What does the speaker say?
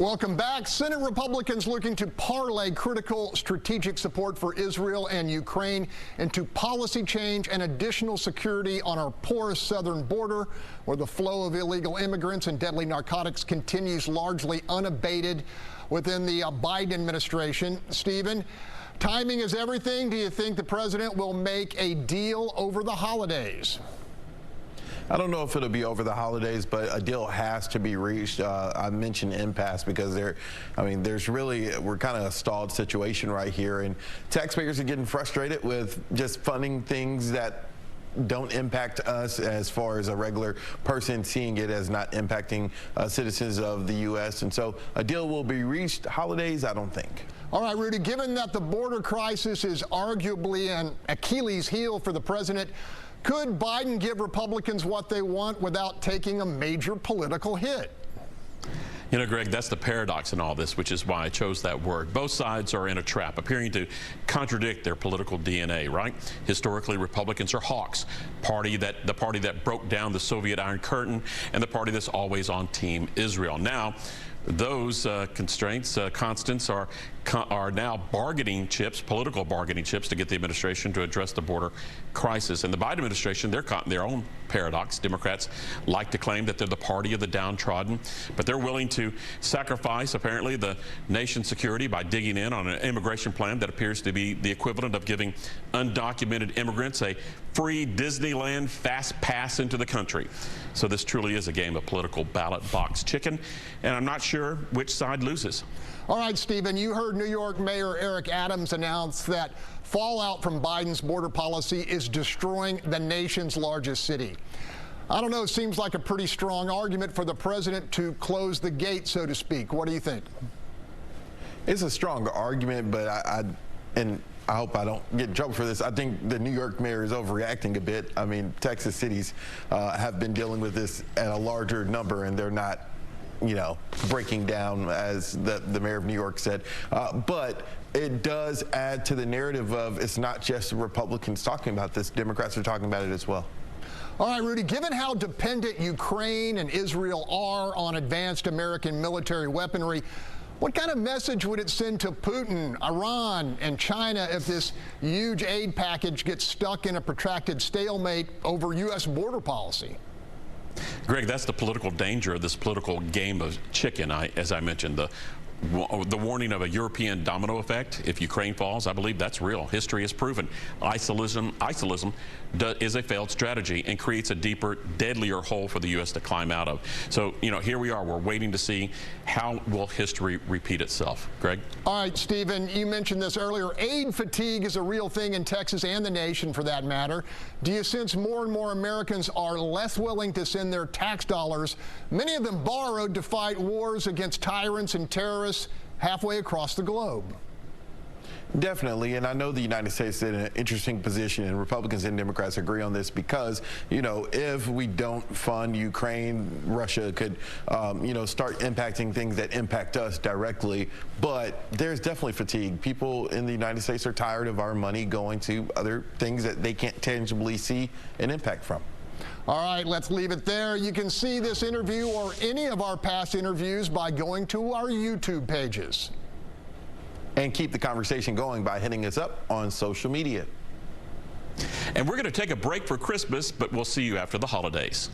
Welcome back. Senate Republicans looking to parlay critical strategic support for Israel and Ukraine into policy change and additional security on our porous southern border, where the flow of illegal immigrants and deadly narcotics continues largely unabated within the Biden administration. Stephen, timing is everything. Do you think the president will make a deal over the holidays? I don't know if it'll be over the holidays, but a deal has to be reached. I mentioned impasse because we're kind of a stalled situation right here, and taxpayers are getting frustrated with just funding things that don't impact us as far as a regular person seeing it as not impacting citizens of the U.S. And so a deal will be reached. Holidays, I don't think. All right, Rudy, given that the border crisis is arguably an Achilles heel for the president, could Biden give Republicans what they want without taking a major political hit? You know, Greg, that's the paradox in all this, which is why I chose that word. Both sides are in a trap, appearing to contradict their political DNA, right? Historically, Republicans are hawks, the party that broke down the Soviet Iron Curtain, and the party that's always on Team Israel. Now, those constants are now bargaining chips, political bargaining chips, to get the administration to address the border crisis. And the Biden administration, they're caught in their own paradox. Democrats like to claim that they're the party of the downtrodden, but they're willing to sacrifice, apparently, the nation's security by digging in on an immigration plan that appears to be the equivalent of giving undocumented immigrants a free Disneyland fast pass into the country. So this truly is a game of political ballot box chicken, and I'm not sure which side loses. All right, Stephen, you heard New York Mayor Eric Adams announce that fallout from Biden's border policy is destroying the nation's largest city. I don't know, it seems like a pretty strong argument for the president to close the gate, so to speak. What do you think? It's a strong argument, but I hope I don't get in trouble for this. I think the New York mayor is overreacting a bit. I mean, Texas cities have been dealing with this at a larger number, and they're not, you know, breaking down, as the mayor of New York said. But it does add to the narrative of it's not just Republicans talking about this. Democrats are talking about it as well. All right, Rudy, given how dependent Ukraine and Israel are on advanced American military weaponry, what kind of message would it send to Putin, Iran, and China if this huge aid package gets stuck in a protracted stalemate over U.S. border policy? Greg, that's the political danger of this political game of chicken. As I mentioned, the warning of a European domino effect if Ukraine falls. I believe that's real. History has proven isolism is a failed strategy and creates a deeper, deadlier hole for the U.S. to climb out of. So, you know, here we are. We're waiting to see how will history repeat itself. Greg? All right, Stephen, you mentioned this earlier. Aid fatigue is a real thing in Texas and the nation, for that matter. Do you sense more and more Americans are less willing to send their tax dollars, many of them borrowed, to fight wars against tyrants and terrorists halfway across the globe? Definitely, and I know the United States is in an interesting position, and Republicans and Democrats agree on this because, you know, if we don't fund Ukraine, Russia could, start impacting things that impact us directly. But there's definitely fatigue. People in the United States are tired of our money going to other things that they can't tangibly see an impact from. All right, let's leave it there. You can see this interview or any of our past interviews by going to our YouTube pages. And keep the conversation going by hitting us up on social media. And we're going to take a break for Christmas, but we'll see you after the holidays.